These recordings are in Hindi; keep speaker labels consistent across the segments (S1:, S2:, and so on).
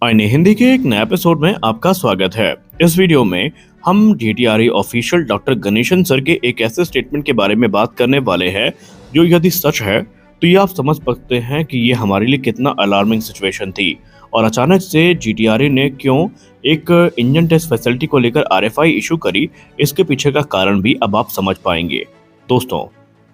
S1: आईने हिंदी के एक नए एपिसोड में आपका स्वागत है। इस वीडियो में हम GTRE official doctor Ganesan sir के एक ऐसे स्टेटमेंट के बारे में बात करने वाले हैं जो यदि सच है तो ये आप समझ सकते हैं कि ये हमारे लिए कितना अलार्मिंग सिचुएशन थी और अचानक से जीटीआरई ने क्यों एक इंजन टेस्ट फैसिलिटी को लेकर आरएफआई इशू करी। इसके पीछे का कारण भी अब आप समझ पाएंगे। दोस्तों,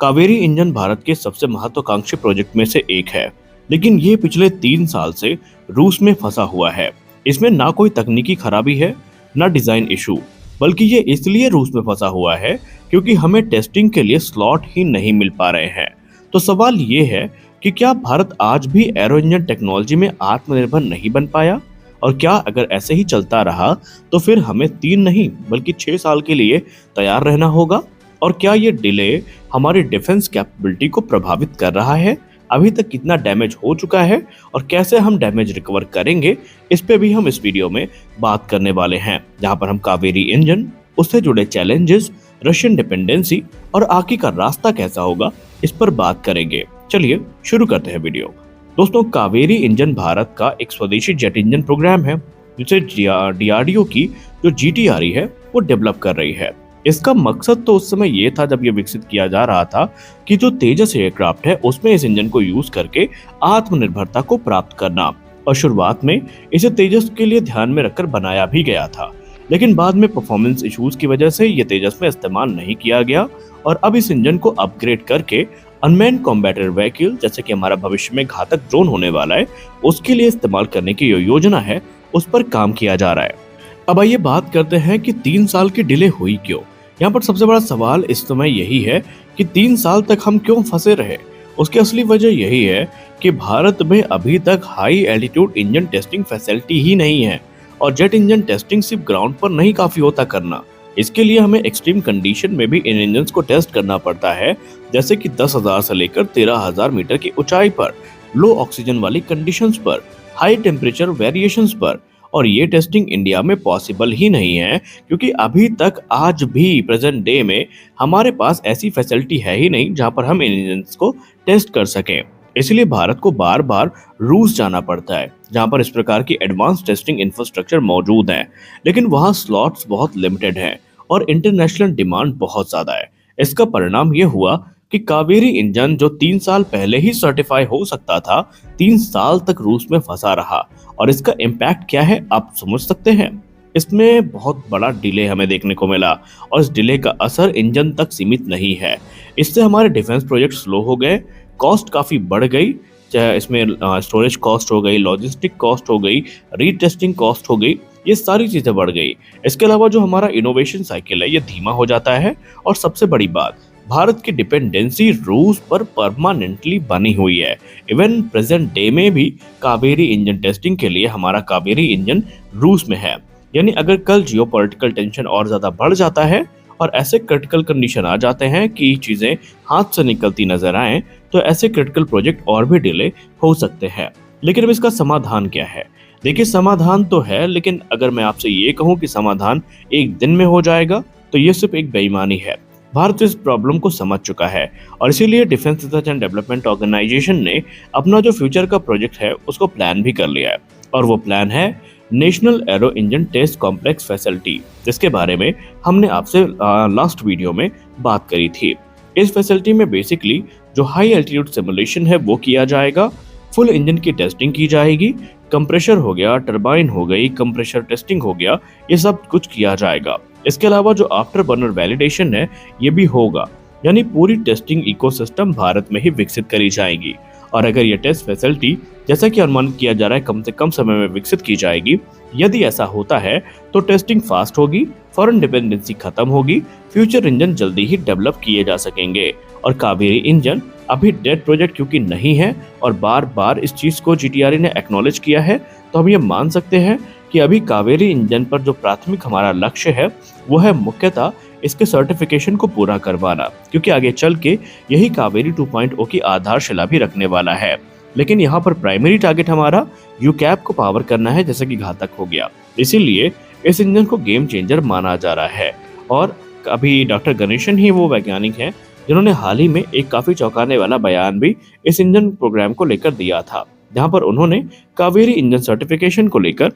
S1: कावेरी इंजन भारत के सबसे महत्वाकांक्षी प्रोजेक्ट में से एक है, लेकिन ये पिछले 3 साल से रूस में फंसा हुआ है। इसमें ना कोई तकनीकी खराबी है, ना डिजाइन इशू, बल्कि ये इसलिए रूस में फंसा हुआ है क्योंकि हमें टेस्टिंग के लिए स्लॉट ही नहीं मिल पा रहे हैं। तो सवाल ये है कि क्या भारत आज भी एरो इंजन टेक्नोलॉजी में आत्मनिर्भर नहीं बन पाया? और क्या अगर ऐसे ही चलता रहा तो फिर हमें 3 नहीं बल्कि 6 साल के लिए तैयार रहना होगा? और क्या ये डिले हमारी डिफेंस कैपेबिलिटी को प्रभावित कर रहा है? अभी तक कितना डैमेज हो चुका है और कैसे हम डैमेज रिकवर करेंगे, इस पे भी हम इस वीडियो में बात करने वाले हैं, जहां पर हम कावेरी इंजन, उससे जुड़े चैलेंजेस, रशियन डिपेंडेंसी और आगे का रास्ता कैसा होगा, इस पर बात करेंगे। चलिए शुरू करते हैं वीडियो। दोस्तों, कावेरी इंजन भारत का एक स्वदेशी जेट इंजन प्रोग्राम है जिसे डीआरडीओ की जो जीटीआरई है वो डेवलप कर रही है। इसका मकसद तो उस समय ये था जब ये विकसित किया जा रहा था कि जो तेजस एयरक्राफ्ट है उसमें इस इंजन को यूज करके आत्मनिर्भरता को प्राप्त करना, और शुरुआत में इसे तेजस के लिए ध्यान में रखकर बनाया भी गया था। लेकिन बाद में परफॉर्मेंस इश्यूज की वजह से ये तेजस में इस्तेमाल नहीं किया गया और अब इस इंजन को अपग्रेड करके अनमैन्ड कॉम्बैटर व्हीकल, जैसे कि हमारा भविष्य में घातक ड्रोन होने वाला है, उसके लिए इस्तेमाल करने की जो योजना है उस पर काम किया जा रहा है। अब आइए बात करते हैं कि 3 साल की डिले हुई क्यों। यहाँ पर सबसे बड़ा सवाल इस समय यही है कि 3 साल तक हम क्यों फंसे रहे। उसकी असली वजह यही है कि भारत में अभी तक high altitude engine testing facility ही नहीं है और जेट इंजन टेस्टिंग सिर्फ ग्राउंड पर नहीं काफी होता करना। इसके लिए हमें एक्सट्रीम कंडीशन में भी इन इंजन को टेस्ट करना पड़ता है, जैसे कि 10,000 से लेकर 13,000 मीटर की ऊंचाई पर, लो ऑक्सीजन वाली कंडीशंस पर, हाई टेम्परेचर वेरिएशंस पर। और ये टेस्टिंग इंडिया में पॉसिबल ही नहीं है क्योंकि अभी तक आज भी प्रेजेंट डे में हमारे पास ऐसी फैसिलिटी है ही नहीं जहां पर हम इन इंजन्स को टेस्ट कर सकें। इसलिए भारत को बार बार रूस जाना पड़ता है जहां पर इस प्रकार की एडवांस टेस्टिंग इंफ्रास्ट्रक्चर मौजूद है, लेकिन वहां स्लॉट्स बहुत लिमिटेड हैं और इंटरनेशनल डिमांड बहुत ज्यादा है। इसका परिणाम ये हुआ कि कावेरी इंजन जो 3 साल पहले ही सर्टिफाई हो सकता था, 3 साल तक रूस में फंसा रहा। और इसका इम्पैक्ट क्या है आप समझ सकते हैं। इसमें बहुत बड़ा डिले हमें देखने को मिला और इस डिले का असर इंजन तक सीमित नहीं है। इससे हमारे डिफेंस प्रोजेक्ट स्लो हो गए, कॉस्ट काफी बढ़ गई, चाहे इसमें स्टोरेज कॉस्ट हो गई, लॉजिस्टिक कॉस्ट हो गई, रीटेस्टिंग कॉस्ट हो गई, ये सारी चीजें बढ़ गई। इसके अलावा जो हमारा इनोवेशन साइकिल है ये धीमा हो जाता है और सबसे बड़ी बात, भारत की डिपेंडेंसी रूस पर परमानेंटली बनी हुई है। इवन प्रेजेंट डे में भी कावेरी इंजन टेस्टिंग के लिए हमारा कावेरी इंजन रूस में है। यानी अगर कल जियोपॉलिटिकल टेंशन और ज्यादा बढ़ जाता है और ऐसे क्रिटिकल कंडीशन आ जाते हैं कि चीजें हाथ से निकलती नजर आए, तो ऐसे क्रिटिकल प्रोजेक्ट और भी डिले हो सकते हैं। लेकिन अब इसका समाधान क्या है? देखिए, समाधान तो है, लेकिन अगर मैं आपसे ये कहूँ कि समाधान एक दिन में हो जाएगा तो ये सिर्फ एक बेईमानी है। भारत इस प्रॉब्लम को समझ चुका है और इसीलिए defence research and development organisation ने अपना जो फ्यूचर का प्रोजेक्ट है उसको प्लान भी कर लिया है। और वो प्लान है national aero engine test complex facility, जिसके बारे में हमने आपसे लास्ट वीडियो में बात करी थी। इस फैसिलिटी में बेसिकली जो हाई एल्टीट्यूड सिमुलेशन है वो किया जाएगा, फुल इंजन की टेस्टिंग की जाएगी, कंप्रेशर हो गया, टरबाइन हो गई, कंप्रेशर टेस्टिंग हो गया, ये सब कुछ किया जाएगा। इसके अलावा जो आफ्टर बर्नर वैलिडेशन है ये भी होगा। यानी पूरी टेस्टिंग इकोसिस्टम भारत में ही विकसित करी जाएगी। और अगर ये टेस्ट फैसिलिटी जैसा कि अनुमानित किया जा रहा है कम से कम समय में विकसित की जाएगी, यदि ऐसा होता है तो टेस्टिंग फास्ट होगी, फॉरेन डिपेंडेंसी खत्म होगी, फ्यूचर इंजन जल्दी ही डेवलप किए जा सकेंगे। और कावेरी इंजन अभी डेड प्रोजेक्ट क्योंकि नहीं है और बार बार इस चीज को जीटीआरई ने एक्नॉलेज किया है, तो हम ये मान सकते हैं कि अभी कावेरी इंजन पर जो प्राथमिक हमारा लक्ष्य है वो है मुख्यतः इसके सर्टिफिकेशन को पूरा करवाना, क्योंकि आगे चल के यही कावेरी 2.0 की आधारशिला भी रखने वाला है। लेकिन यहाँ पर प्राइमरी टारगेट हमारा यूकैप को पावर करना है, जैसे कि घातक हो गया। इसीलिए इस इंजन को गेम चेंजर माना जा रहा है। और अभी डॉक्टर गणेशन ही वो वैज्ञानिक हैं जिन्होंने हाल ही में एक काफी चौंकाने वाला बयान भी इस इंजन प्रोग्राम को लेकर दिया था। जहां पर उन्होंने कावेरी इंजन सर्टिफिकेशन को लेकर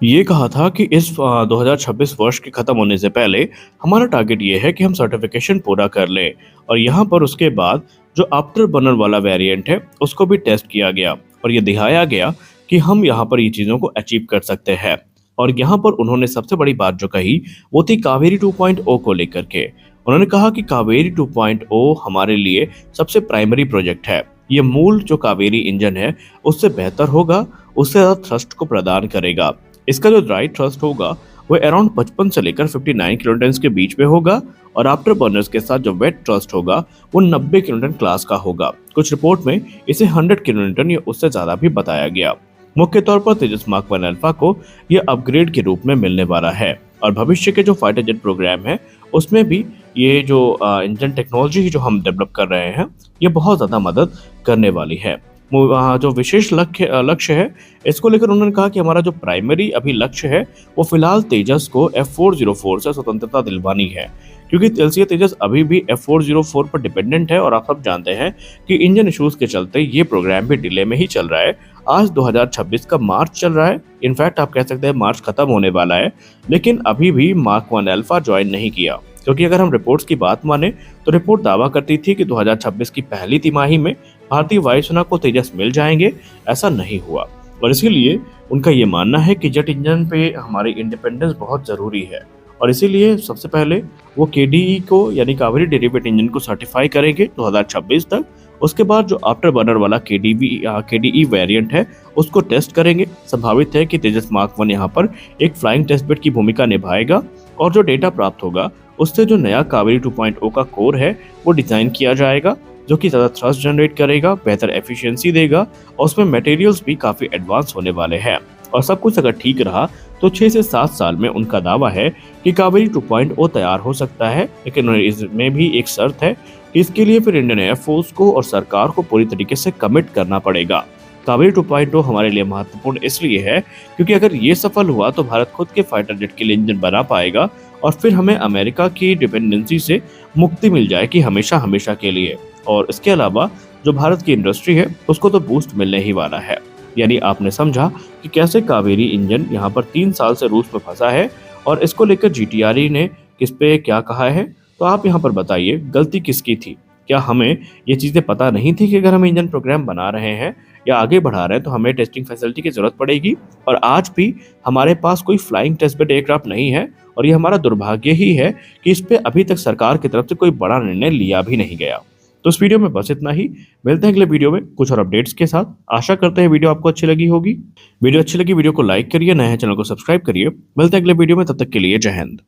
S1: ये कहा था कि इस 2026 वर्ष के खत्म होने से पहले हमारा टारगेट ये है कि हम सर्टिफिकेशन पूरा कर लें। और यहाँ पर उसके बाद जो आफ्टर बर्नर वाला वेरिएंट है उसको भी टेस्ट किया गया और ये दिखाया गया कि हम यहाँ पर ये चीज़ों को अचीव कर सकते हैं। और यहाँ पर उन्होंने सबसे बड़ी बात जो कही वो थी कावेरी 2.0 को लेकर के। उन्होंने कहा कि कावेरी 2.0 हमारे लिए सबसे प्राइमरी प्रोजेक्ट है। ये मूल जो कावेरी इंजन है उससे बेहतर होगा, उससे ज़्यादा थ्रस्ट को प्रदान करेगा। इसका जो ड्राई थ्रस्ट होगा वो अराउंड 55 से लेकर 59 किलोन्यूटन के बीच में होगा और आफ्टर बर्नर्स के साथ जो वेट थ्रस्ट होगा वो 90 किलोन्यूटन क्लास का होगा। कुछ रिपोर्ट में इसे 100 किलोन्यूटन या उससे ज्यादा भी बताया गया। मुख्य तौर पर तेजस मार्क 1 अल्फा को यह अपग्रेड के रूप में मिलने वाला है और भविष्य के जो फाइटर जेट प्रोग्राम है उसमें भी ये जो इंजन टेक्नोलॉजी जो हम डेवलप कर रहे हैं ये बहुत ज़्यादा मदद करने वाली है। जो विशेष लक्ष्य है इसको लेकर उन्होंने कहा कि हमारा जो प्राइमरी अभी लक्ष्य है वो फिलहाल तेजस को F404 से स्वतंत्रता दिलवानी है, क्योंकि तेजस अभी भी F404 पर डिपेंडेंट है और आप सब जानते हैं कि इंजन इश्यूज के चलते ये प्रोग्राम भी डिले में ही चल रहा है। आज 2026 का मार्च चल रहा है, इनफैक्ट आप कह सकते हैं मार्च खत्म होने वाला है, लेकिन अभी भी मार्क 1 अल्फा ज्वाइन नहीं किया। क्योंकि अगर हम रिपोर्ट्स की बात माने तो रिपोर्ट दावा करती थी कि 2026 की पहली तिमाही में भारतीय वायुसेना को तेजस मिल जाएंगे। ऐसा नहीं हुआ और इसीलिए उनका ये मानना है कि जेट इंजन पे हमारी इंडिपेंडेंस बहुत ज़रूरी है और इसीलिए सबसे पहले वो केडीई को यानी कावेरी डेरिवेट इंजन को सर्टिफाई करेंगे 2026 तक। उसके बाद जो आफ्टर बर्नर वाला केडीई वेरिएंट है उसको टेस्ट करेंगे। संभावित है कि तेजस मार्क 1 यहाँ पर एक फ्लाइंग टेस्ट बेड की भूमिका निभाएगा और जो डेटा प्राप्त होगा उससे जो नया कावेरी 2.0 का कोर है वो डिजाइन किया जाएगा, जो कि ज़्यादा थ्रस्ट जनरेट करेगा, बेहतर एफिशिएंसी देगा और उसमें मटेरियल्स भी काफ़ी एडवांस होने वाले हैं। और सब कुछ अगर ठीक रहा तो 6 से 7 साल में उनका दावा है कि कावेरी 2.0 तैयार हो सकता है, लेकिन इसमें भी एक शर्त है कि इसके लिए फिर इंडियन एयरफोर्स को और सरकार को पूरी तरीके से कमिट करना पड़ेगा। कावेरी 2.0 हमारे लिए महत्वपूर्ण इसलिए है क्योंकि अगर ये सफल हुआ तो भारत खुद के फाइटर जेट के लिए इंजन बना पाएगा और फिर हमें अमेरिका की डिपेंडेंसी से मुक्ति मिल जाएगी हमेशा हमेशा के लिए। और इसके अलावा जो भारत की इंडस्ट्री है उसको तो बूस्ट मिलने ही वाला है। यानी आपने समझा कि कैसे कावेरी इंजन यहाँ पर 3 साल से रूस में फंसा है और इसको लेकर जीटीआरई ने किस पे क्या कहा है। तो आप यहाँ पर बताइए गलती किसकी थी? क्या हमें ये चीज़ें पता नहीं थी कि अगर हम इंजन प्रोग्राम बना रहे हैं या आगे बढ़ा रहे हैं तो हमें टेस्टिंग फैसिलिटी की जरूरत पड़ेगी? और आज भी हमारे पास कोई फ्लाइंग टेस्ट बेड एयरक्राफ्ट नहीं है और ये हमारा दुर्भाग्य ही है कि इस पे अभी तक सरकार की तरफ से कोई बड़ा निर्णय लिया भी नहीं गया। तो इस वीडियो में बस इतना ही। मिलते हैं अगले वीडियो में कुछ और अपडेट्स के साथ। आशा करते हैं वीडियो आपको अच्छी लगी होगी। वीडियो अच्छी लगी वीडियो को लाइक करिए, नए चैनल को सब्सक्राइब करिए। मिलते हैं अगले वीडियो में, तब तक के लिए जय हिंद।